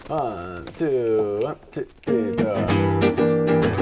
1, 2, 1, 2, 3, go.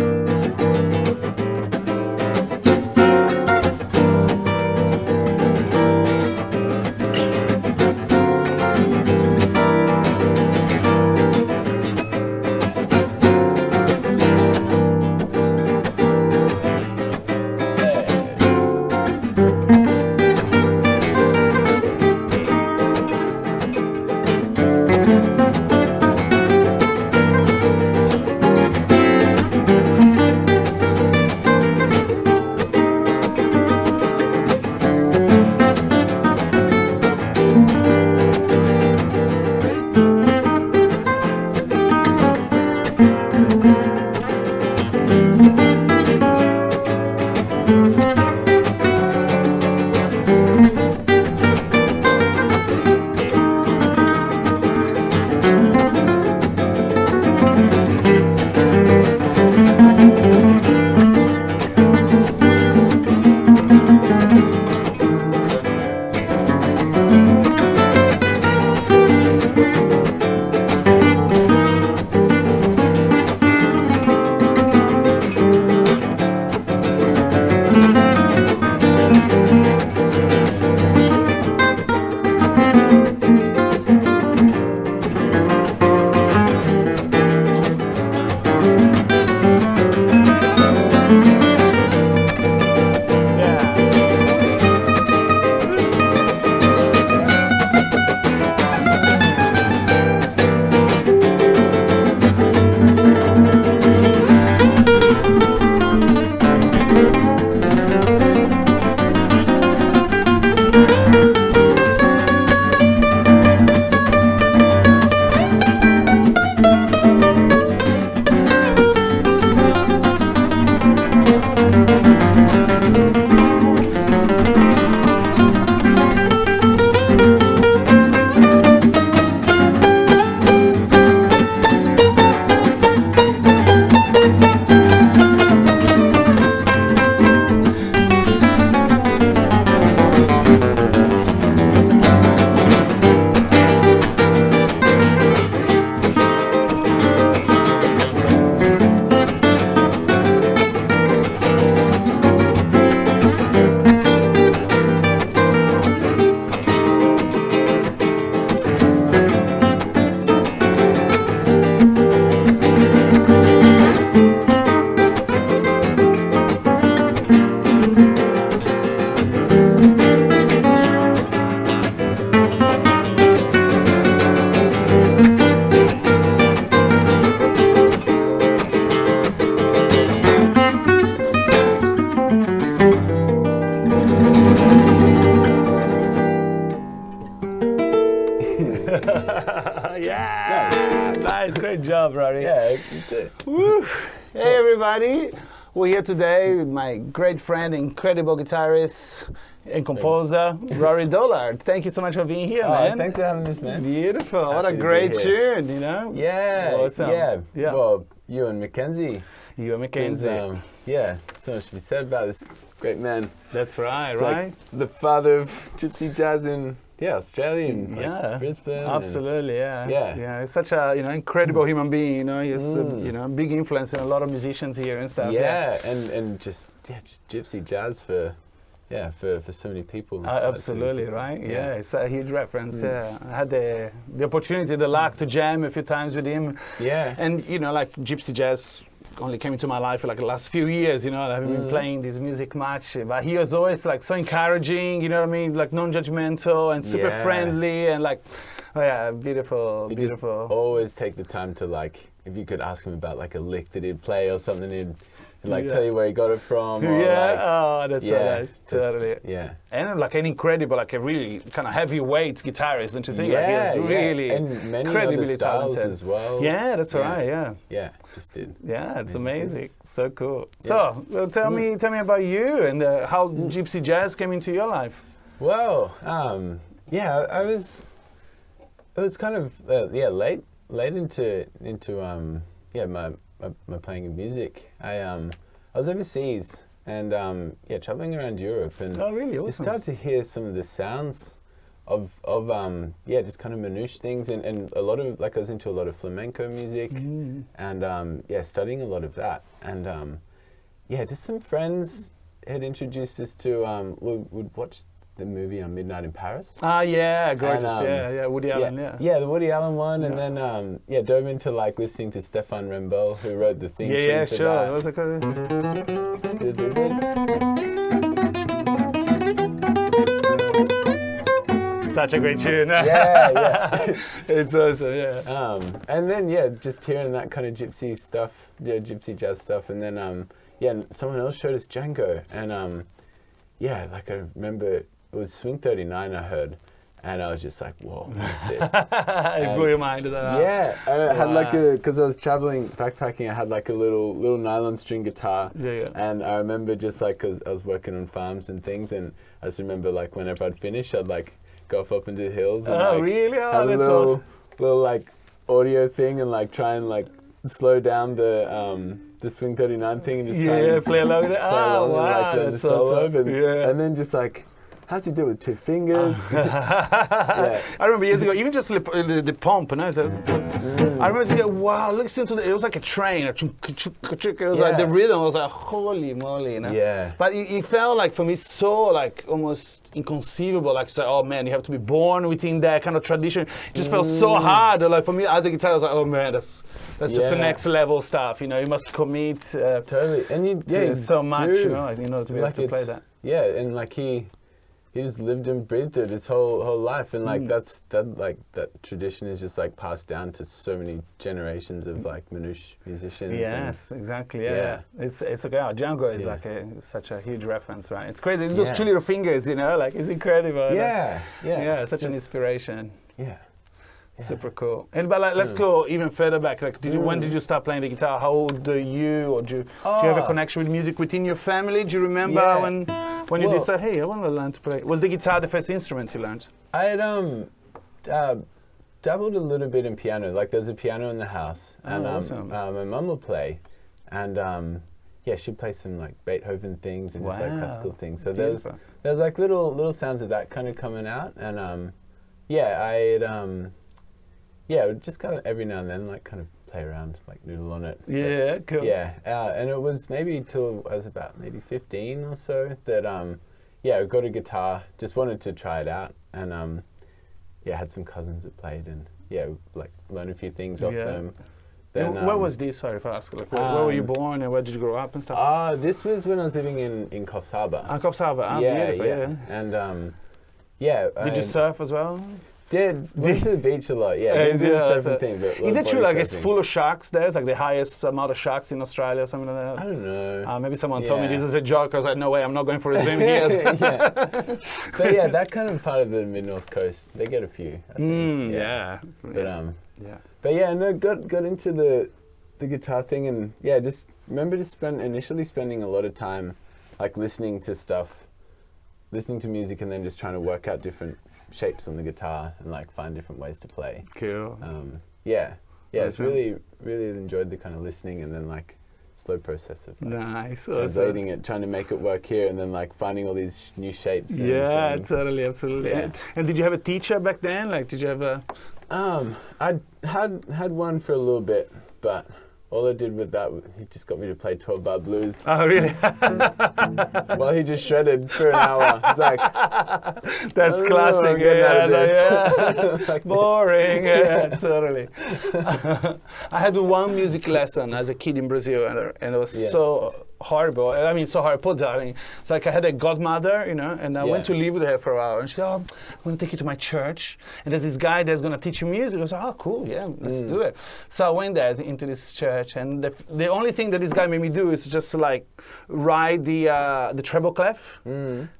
Yeah, nice, great job, Rory. Yeah, you too. Woo. Hey, everybody. We're here today with my great friend, incredible guitarist and composer, Rory Dollard. Thank you so much for being here, man. Thanks for having us, man. Beautiful. Happy What a to great be here. tune, you know? Yeah, Awesome. yeah. Yeah. Well, you and Mackenzie. You and Mackenzie. Yeah, so much to be said about this great man. That's right, It's right? like the father of Gypsy Jazz in Australia and Yeah, Brisbane. absolutely. Yeah, Yeah. yeah. He's such a incredible human being. You know, he's big influence in a lot of musicians here and stuff. Yeah, and just Gypsy Jazz for so many people. Absolutely, right? Yeah, it's a huge reference. Yeah, I had the opportunity, the luck to jam a few times with him. Yeah, and like Gypsy Jazz only came into my life for like the last few years. I haven't been playing this music much, but he was always like so encouraging. You know what I mean? Like non-judgmental and super friendly and like, beautiful. Just always take the time to if you could ask him about like a lick that he'd play or something, he'd tell you where he got it from. Or that's so nice. Totally. Yeah. And like an incredible, like a really kind of heavyweight guitarist, don't you think? Yeah, like he's really and many incredibly other styles talented as well. Yeah, that's right. Yeah. Yeah, just did. Yeah, it's amazing. Things. So cool. Yeah. So, well, tell me about you and how Gypsy Jazz came into your life. Well, I was kind of late into my playing of music. I was overseas and traveling around Europe and oh, really? Awesome. just started to hear some of the sounds just kind of manouche things and a lot of like I was into a lot of flamenco music and studying a lot of that and just some friends had introduced us to we'd watch the movie on Midnight in Paris. Yeah, gorgeous. And, Woody Allen. Yeah, the Woody Allen one, and then dove into like listening to Stéphane Rembel, who wrote the theme tune to that. What's it called? Such a great tune. Yeah. It's awesome. Yeah. And then just hearing that kind of gypsy stuff, gypsy jazz stuff, and then someone else showed us Django, and like I remember. It was Swing 39 I heard, and I was just like, whoa, what's this? It blew your mind, did that? Yeah, and I had because I was traveling, backpacking, I had like a little nylon string guitar. Yeah. And I remember just like, because I was working on farms and things, and I just remember like whenever I'd finish, I'd like go up into the hills and really? have a little like audio thing and like try and like slow down the Swing 39 thing and just play along with it. Wow, and, like, the solo and then just like, how's he do it with 2 fingers? I remember years ago, even just the pump, and I remember thinking, wow, listen to it was like a train. It was like the rhythm was like, holy moly, you know? Yeah. But it felt like for me so like almost inconceivable. Like, say, oh man, you have to be born within that kind of tradition. It just felt so hard. Like for me as a guitarist, I was like, oh man, that's just the next level stuff. You know, you must commit totally, and you so much, you know, to be able to play that. Yeah, and like he just lived and breathed it his whole life, and like that tradition is just like passed down to so many generations of like manouche musicians. Yes, exactly. Yeah. It's okay. Django is like such a huge reference, right? It's crazy. Those 2 little fingers, you know, like it's incredible. Yeah, such an inspiration. Yeah. Super cool. And but like, let's go even further back. Like, when did you start playing the guitar? How old are you? Or do you have a connection with music within your family? Do you remember when you decided, hey, I want to learn to play? Was the guitar the first instrument you learned? I had dabbled a little bit in piano. Like, there's a piano in the house, and awesome. My mum will play, and she'd play some like Beethoven things and just like classical things. So there's like little sounds of that kind of coming out, and I would just kind of every now and then like kind of play around, like noodle on it. Yeah, but, cool. Yeah, and it was maybe till I was about maybe 15 or so that I got a guitar, just wanted to try it out, and I had some cousins that played, and like learned a few things off them. Then, where was this? Sorry if I ask. Like, where were you born and where did you grow up and stuff? This was when I was living in Coffs Harbour. Coffs Harbour. Beautiful. Yeah. And did you surf as well? Went to the beach a lot, didn't do the surfing thing, but is it true, like, it's full of sharks there? It's like the highest amount of sharks in Australia or something like that? I don't know. Maybe someone told me this is a joke. I was like, no way, I'm not going for a swim here. But that kind of part of the mid-north coast, they get a few, I think. But got into the guitar thing, and just remember initially spending a lot of time like listening to music and then just trying to work out different shapes on the guitar and like find different ways to play. Cool. It's really enjoyed the kind of listening and then like slow process of like translating it, trying to make it work here, and then like finding all these new shapes. Totally, absolutely. Yeah. And did you have a teacher back then? Like, did you have a? I had one for a little bit, but all I did with that, he just got me to play 12-bar blues. Oh, really? Well, he just shredded for an hour. It's like, that's classic. Like boring. Totally. I had one music lesson as a kid in Brazil, and it was so horrible. I mean, so horrible, darling. It's like I had a godmother, you know, and I went to live with her for a while. And she said, I'm going to take you to my church. And there's this guy that's going to teach you music. I was like, oh, cool, let's do it. So I went there into this church. And the only thing that this guy made me do is just like ride the treble clef.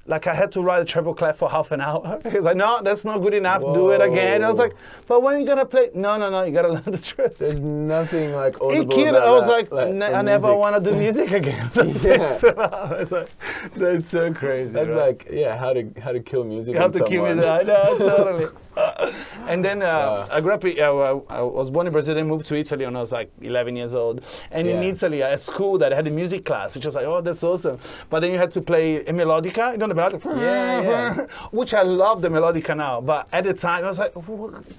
Like I had to ride the treble clef for half an hour. Because no, that's not good enough. Whoa. Do it again. I was like, but when are you going to play? No, you got to learn the treble. There's nothing like audible about I was like I never want to do music again. That's so crazy. That's right? like, how to kill music. How to kill music. I know, totally. And then I grew up. I was born in Brazil and moved to Italy when I was like 11 years old. And in Italy, at school, that I had a music class, which was like, oh, that's awesome. But then you had to play a melodica. You know the melodica? Which I love the melodica now. But at the time, I was like,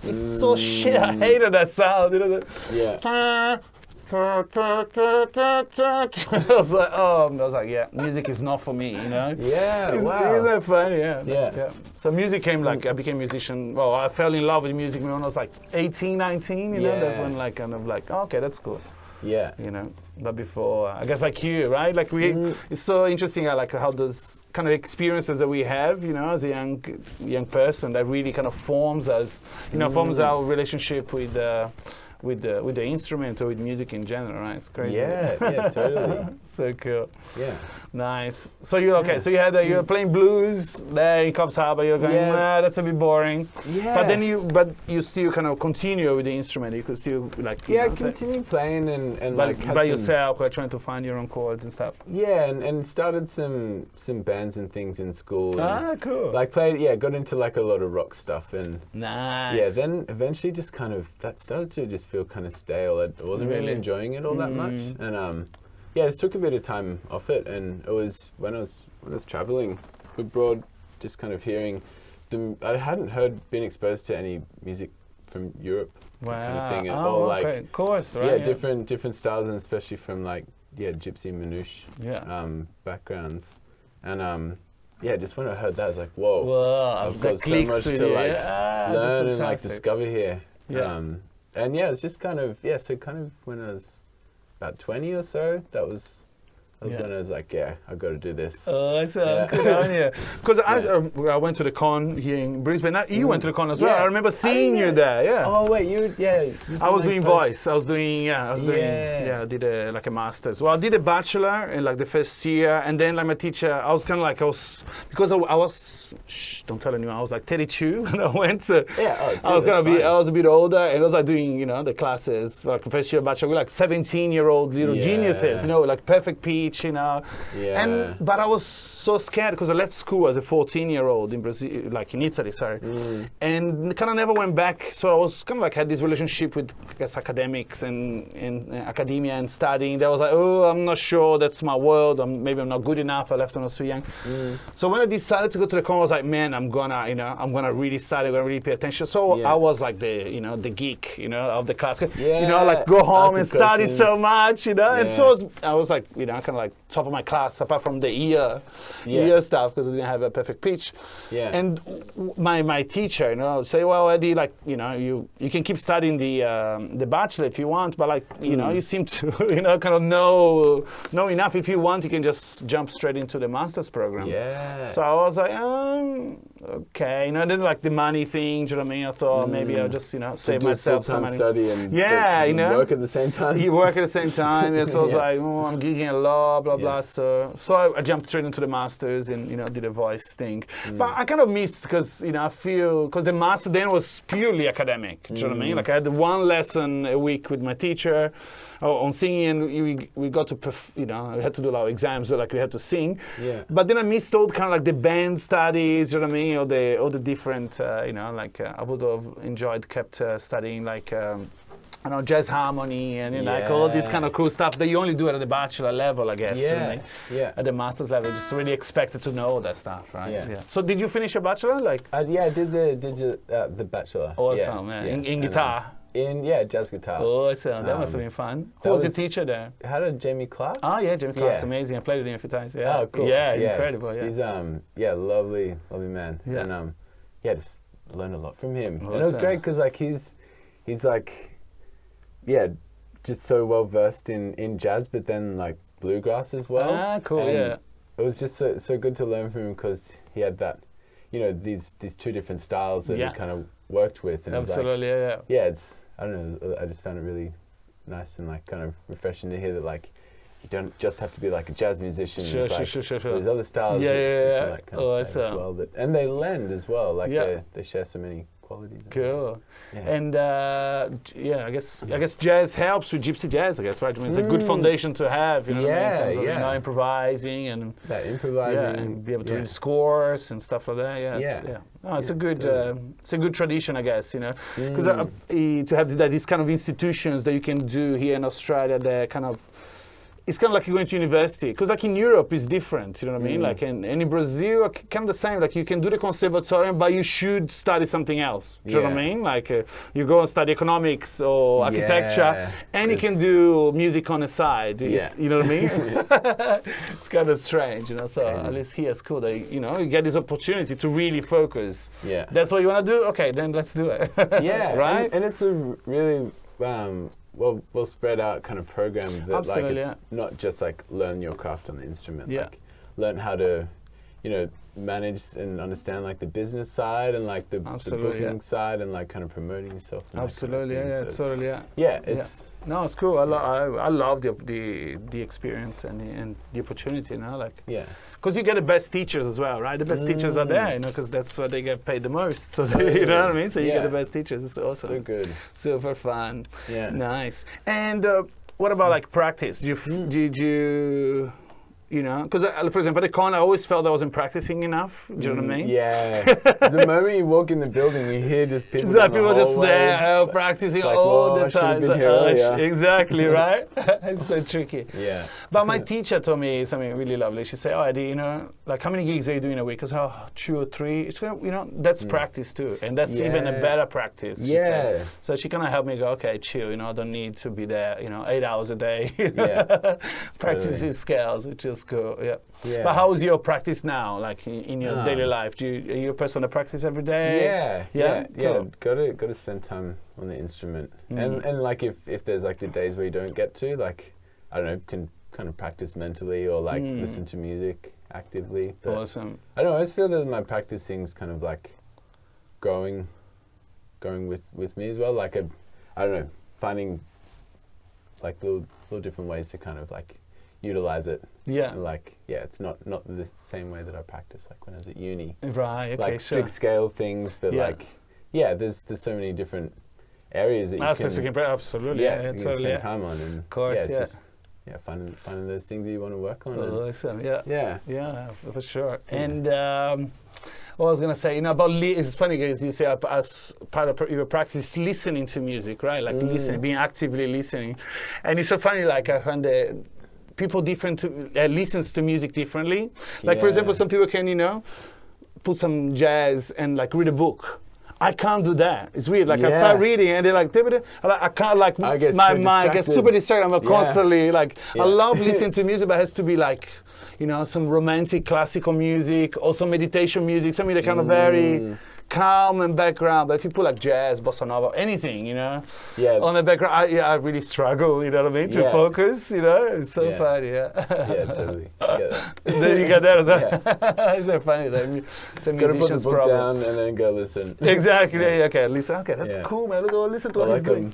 it's so shit. I hated that sound. You know? I was like, yeah, music is not for me, you know? Yeah, wow. Isn't that funny? Yeah. So music came like, I became a musician. Well, I fell in love with music when I was like 18, 19, you know? That's when like, kind of like, oh, okay, that's cool. Yeah. You know, but before, I guess like you, right? Like it's so interesting like how those kind of experiences that we have, you know, as a young person that really kind of forms us, you know, forms our relationship with the instrument or with music in general, right? It's crazy. Yeah, totally. So cool. Yeah. Nice. So you're okay. So you were playing blues there in Coffs Harbour. You're going, that's a bit boring. Yeah. But you still kind of continue with the instrument. You could still like. Yeah, continue playing and like by yourself, like trying to find your own chords and stuff. Yeah, and started some bands and things in school. Cool. Like got into like a lot of rock stuff and. Nice. Yeah, then eventually just kind of that started to just feel kind of stale. I wasn't really enjoying it all that much, and it just took a bit of time off it. And it was when I was traveling abroad, just kind of hearing I hadn't been exposed to any music from Europe. Wow. Kind of thing, of course, right? Yeah, different styles, and especially from like gypsy manouche backgrounds, and just when I heard that, I was like, whoa, I've got so much to like learn and like discover here. And it's just kind of so kind of when I was about 20 or so, that was when I was like, I've got to do this. Awesome. Good on you. Because I went to the con here in Brisbane. You went to the con as well. I remember seeing you there. Oh wait, I was doing voice. I did a master's. Well, I did a bachelor in like the first year, and then like my teacher, I was kind of like because I was don't tell anyone. I was like 32 when I went. So I was a bit older, and I was like doing the classes like first year bachelor with like 17-year-old little geniuses, like perfect pitch. But I was so scared because I left school as a 14-year-old in Brazil, like in Italy, and kind of never went back. So I was kind of like had this relationship with, I guess, academics and academia and studying. That was like, I'm not sure that's my world. Maybe I'm not good enough. I left when I was so young. So when I decided to go to the con, I was like, man, I'm gonna really study. I'm gonna really pay attention. So I was like the geek, of the class. Like go home and study so much, And so I was like, kind of like top of my class, apart from the ear stuff, because I didn't have a perfect pitch. And my teacher, would say, well, Eddie, like, you can keep studying the bachelor if you want, but like, you seem to, kind of know enough. If you want, you can just jump straight into the master's program. So I was like, okay, and then like the money thing, do you know what I mean? I thought maybe I'll just, save myself some money. Study and work at the same time. You work at the same time. And so I was like, I'm gigging a lot, blah, blah. So I jumped straight into the masters and, did a voice thing. But I kind of missed because, I feel, because the master then was purely academic. Do you know what I mean? Like I had one lesson a week with my teacher on singing, and we got to, we had to do our exams, so like we had to sing. But then I missed all kind of like the band studies, you know what I mean? All the different, I would have enjoyed kept studying like, jazz harmony and like all this kind of cool stuff that you only do at the bachelor level, I guess. At the master's level, just really expected to know that stuff, right? So did you finish your bachelor? Like? I did the bachelor. Awesome, in guitar. Jazz guitar. Awesome, that must have been fun. Who was your teacher there? How did Jamie Clark? Oh yeah, Jamie Clark's amazing. I played with him a few times. Yeah. Oh, cool. Yeah, incredible. Yeah. He's lovely man. And just learned a lot from him. Awesome. And it was great because like he's like, just so well versed in jazz, but then like bluegrass as well. Cool. And it was just so good to learn from him because he had that, these two different styles that he kind of worked with. And absolutely, it's I don't know. I just found it really nice and like kind of refreshing to hear that like you don't just have to be like a jazz musician. Sure. There's other styles. That kind of play as well. And they lend as well. Like they share so many qualities. Cool. And I guess jazz helps with Gypsy Jazz, I guess, right? I mean, it's a good foundation to have, you know what I mean? In terms of, you know, improvising and and be able to read scores and stuff like that. No, it's a good tradition, I guess, you know, because to have these kind of institutions that you can do here in Australia, they're kind of. It's kind of like you're going to university, because like in Europe it's different, you know what I mean? Like in Brazil, kind of the same. Like you can do the conservatorium, but you should study something else. Do you know what I mean? Like you go and study economics or architecture, and you can do music on the side. You know what I mean? It's kind of strange, you know. So at least here it's cool that you get this opportunity to really focus. That's what you want to do. Okay, then let's do it. Right. And it's a really well spread out kind of program that like it's not just like learn your craft on the instrument, like learn how to, you know, manage and understand like the business side and like the booking side and like kind of promoting yourself. And Absolutely, kind of it's no, it's cool. I love the experience and the opportunity, you know, like because you get the best teachers as well, right? The best teachers are there, you know, because that's where they get paid the most. So you know what I mean. So you get the best teachers. It's awesome. So good. Super fun. Nice. And what about like practice? Did you? You know, because for example, at the con, I always felt I wasn't practicing enough. Do you know what I mean? The moment you walk in the building, you hear just people. People just there practicing all the time. Exactly, right? It's so tricky. But my teacher told me something really lovely. She said, "Oh, Eddie, you know, like how many gigs are you doing a week?" I said, 2 or 3. It's you know, that's practice too, and that's even a better practice. So she kind of helped me go, okay, chill. You know, I don't need to be there. You know, 8 hours a day. Practicing scales, which is cool. But how is your practice now, like in your daily life? Are you a person that practice every day? Cool. Got to spend time on the instrument, and like if there's like the days where you don't get to, like I don't know, can kind of practice mentally or like listen to music actively. But awesome. I don't know. I always feel that my practicing's kind of like going with me as well. Like I don't know, finding like little different ways to kind of like utilize it. And like it's not the same way that I practice like when I was at uni. Right. Okay, like strict scale things, but like there's so many different areas that you can absolutely you can spend time on, and of course, it's just finding those things that you want to work on. Awesome. Yeah, for sure. And what I was gonna say, you know, about it's funny because you say as part of your practice, listening to music, right? Like listening, being actively listening, and it's so funny. Like I find that people listens to music differently. Like for example, some people can, you know, put some jazz and like read a book. I can't do that. It's weird. Like I start reading and they're like, I can't, like my mind gets super distracted. I'm constantly like, I love listening to music, but it has to be like, you know, some romantic classical music or some meditation music, something that kind of very calm and background. But if you put like jazz, bossa nova, anything, you know, on the background, I really struggle, you know what I mean, to focus, you know. It's so funny, totally. Then you got that as well. Isn't that funny? It's a musician's put the book down and then go listen. Exactly. Okay, listen. Okay, that's cool, man. Go listen to what he's doing.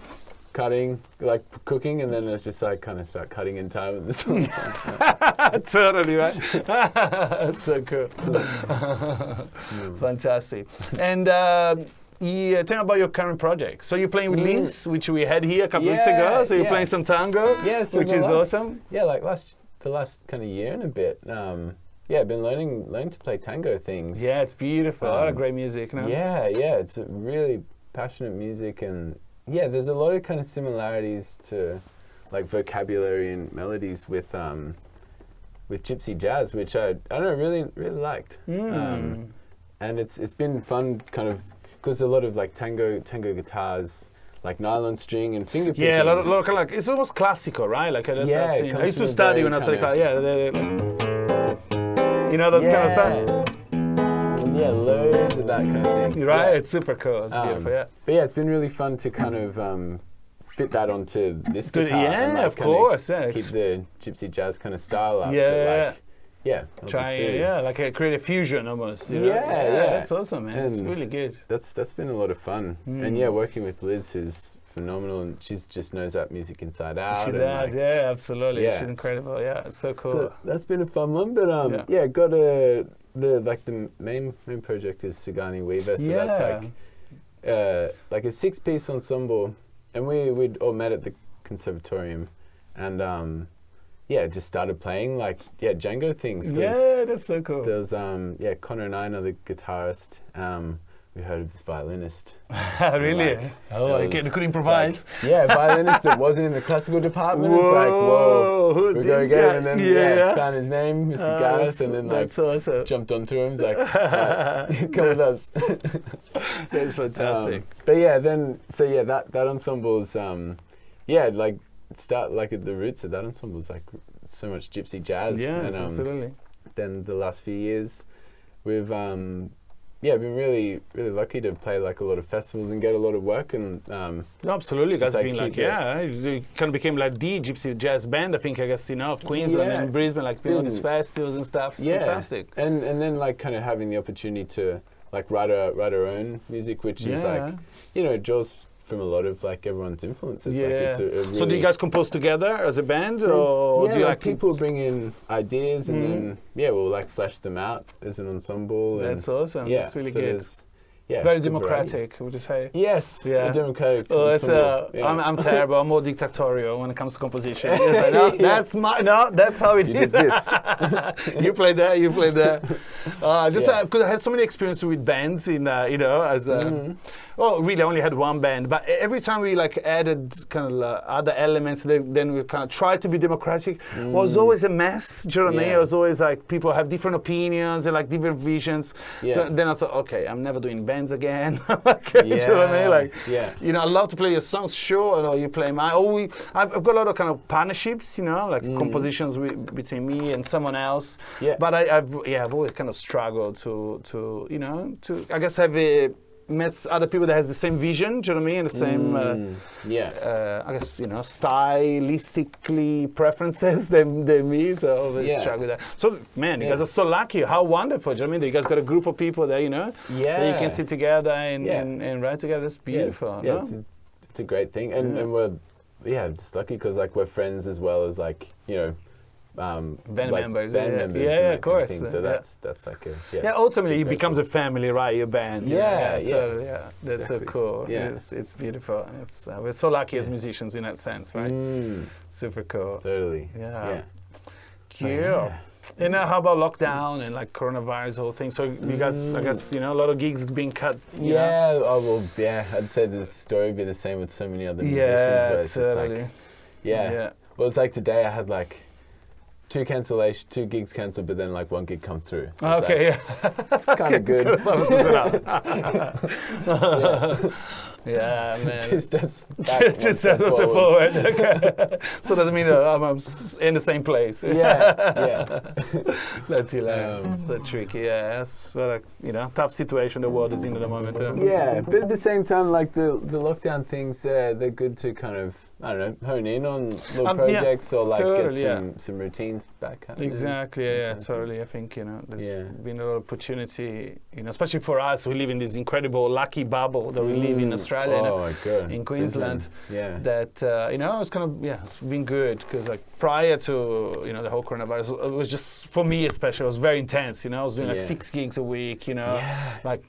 Cutting, like cooking, and then it's just like kind of start cutting in time with the song. Totally, right? That's so cool. Fantastic. And tell me about your current project. So you're playing with Liz, which we had here a couple weeks ago. So you're playing some tango, which is awesome. Yeah, like the last kind of year and a bit. I've been learning to play tango things. Yeah, it's beautiful. A lot of great music. No? Yeah, it's a really passionate music, and there's a lot of kind of similarities to like vocabulary and melodies with Gypsy Jazz, which I don't know, really liked. And it's been fun kind of because a lot of like tango guitars, like nylon string and finger picking. Yeah, a lot of kind of like, it's almost classical, right? Like I used to study when I studied you know, those kind of stuff. Loads of that kind of thing. Right, it's super cool. It's beautiful, But it's been really fun to kind of fit that onto this guitar. And, like, of course, keep the Gypsy Jazz kind of style up. Try, like create a fusion almost. You know? That's awesome, man. It's really good. That's been a lot of fun. And working with Liz, who's phenomenal, and she just knows that music inside out. She does, absolutely. She's incredible. It's so cool. So that's been a fun one, but got the main project is Cigány Weaver, so that's like like a 6-piece ensemble, and we'd all met at the conservatorium, and just started playing like Django things. Yeah, that's so cool. There was Connor and I, another guitarist. We heard of this violinist. Really? Like, they could improvise. Like, violinist that wasn't in the classical department. Whoa, it's like, whoa, who's we go this again, guy? and then found his name, Mr. Gareth, and then that's awesome. jumped onto him. Like, come with us. That's fantastic. That ensemble's like at the roots of that ensemble was like so much gypsy jazz. Yeah, and, absolutely. Then the last few years, we've been really, really lucky to play like a lot of festivals and get a lot of work. And absolutely, that's like been like it kind of became like the gypsy jazz band. I guess of Queensland and Brisbane, like all these festivals and stuff. It's fantastic. And then like kind of having the opportunity to like write our own music, which is like draws from a lot of like everyone's influences. Yeah. Like it's a really so do you guys compose together as a band, or do you like people bring in ideas and then we'll like flesh them out as an ensemble? That's awesome. Yeah, that's really good. Very democratic, would you say? Yes. Yeah. Democratic. I'm terrible. I'm more dictatorial when it comes to composition. Yes, like, that's how it is. You did this. You play that. You play that. Because I had so many experiences with bands in as really I only had one band, but every time we like added kind of other elements, then we kind of tried to be democratic. It was always a mess. Do you know what I mean? It was always like people have different opinions and like different visions. So then I thought, okay, I'm never doing bands again. Do you know what I mean? Like, I love to play your songs, sure, or you play mine. I've got a lot of kind of partnerships, like compositions between me and someone else. Yeah. But I've always kind of struggled to I guess have met other people that has the same vision, do you know what I mean? The same, I guess, stylistically preferences than me, so I always struggle with that. So, man, you guys are so lucky. How wonderful, do you know what I mean? You guys got a group of people that, that you can sit together and write together. That's beautiful. Yeah, it's a great thing. And we're, just lucky because, like, we're friends as well as, like, band members. Yeah, of course. Kind of so that's like ultimately it becomes a family, right? Your band. That's exactly. so cool. Yeah. It's beautiful. It's we're so lucky as musicians in that sense, right? Super cool. Totally. Yeah. Cool. And how about lockdown and like coronavirus whole thing? So you guys, I guess, a lot of gigs being cut. I'd say the story would be the same with so many other musicians. But it's totally. Just like, well, it's like today I had like 2 gigs cancelled, but then like 1 gig come through. So it's kind of good. Yeah, man. 2 steps back. 2 steps forward. Okay. So doesn't mean I'm in the same place. That's hilarious. So tricky. Yeah, it's sort of tough situation the world is in at the moment. But at the same time, like the lockdown things, they're good to kind of, I don't know, hone in on little projects or like get some routines back. Exactly, totally. I think, there's been a lot of opportunity, especially for us who live in this incredible lucky bubble that we live in Australia, in Queensland. That, it's kind of, it's been good because like prior to, the whole coronavirus, it was just, for me especially, it was very intense, I was doing like 6 gigs a week, like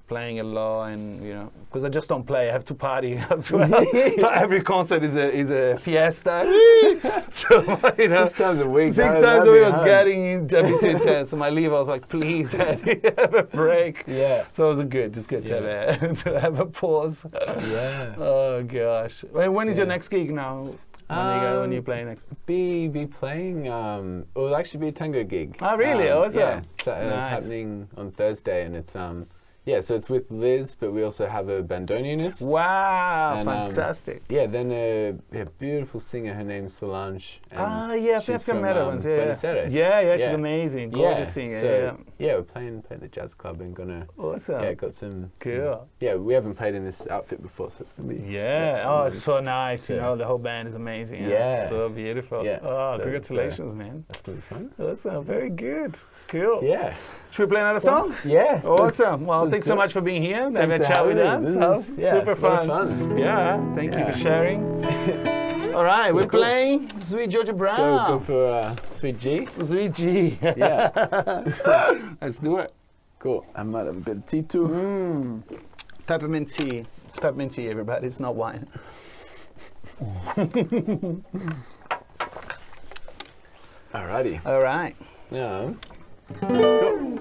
playing a lot and, because I just don't play, I have to party as well. So every concert is a fiesta. So 6 times a week. 6 times a week was getting a bit intense. So my leave, I was like, please, Eddie, have a break. So it was good to have a pause. Oh gosh. When is your next gig now? When you play next? Be playing. It'll actually be a tango gig. Oh really? Awesome. Yeah. So it's happening on Thursday, and it's so it's with Liz, but we also have a bandoneonist. Wow, and, fantastic. Then a beautiful singer, her name's Solange. I think I've met her once. Buenos Aires. She's amazing. Gorgeous singer. So, we're playing the jazz club and gonna. Awesome. Got some. Cool. We haven't played in this outfit before, so it's gonna be. It's so nice. The whole band is amazing. It's so beautiful. Congratulations, man. That's gonna be fun. Awesome. Very good. Cool. Yeah. Should we play another song? Yeah. Awesome. Well, thanks so much for being here. Having a chat with us. Super fun. Yeah. Thank you for sharing. All right, we're playing Sweet Georgia Brown. Go for Sweet G. Sweet G. Yeah. Let's do it. Cool. I might have a bit of tea too. peppermint tea. It's peppermint tea, everybody. It's not wine. Alrighty. All right. Yeah. Go.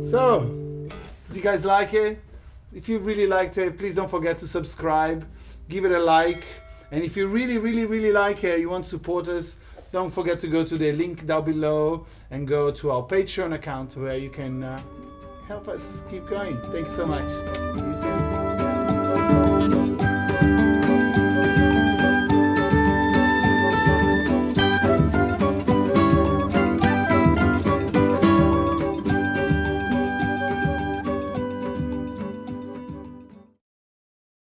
So, did you guys like it? If you really liked it, please don't forget to subscribe, give it a like, and if you really like it, you want to support us, don't forget to go to the link down below and go to our Patreon account where you can help us keep going. Thank you so much. See you soon.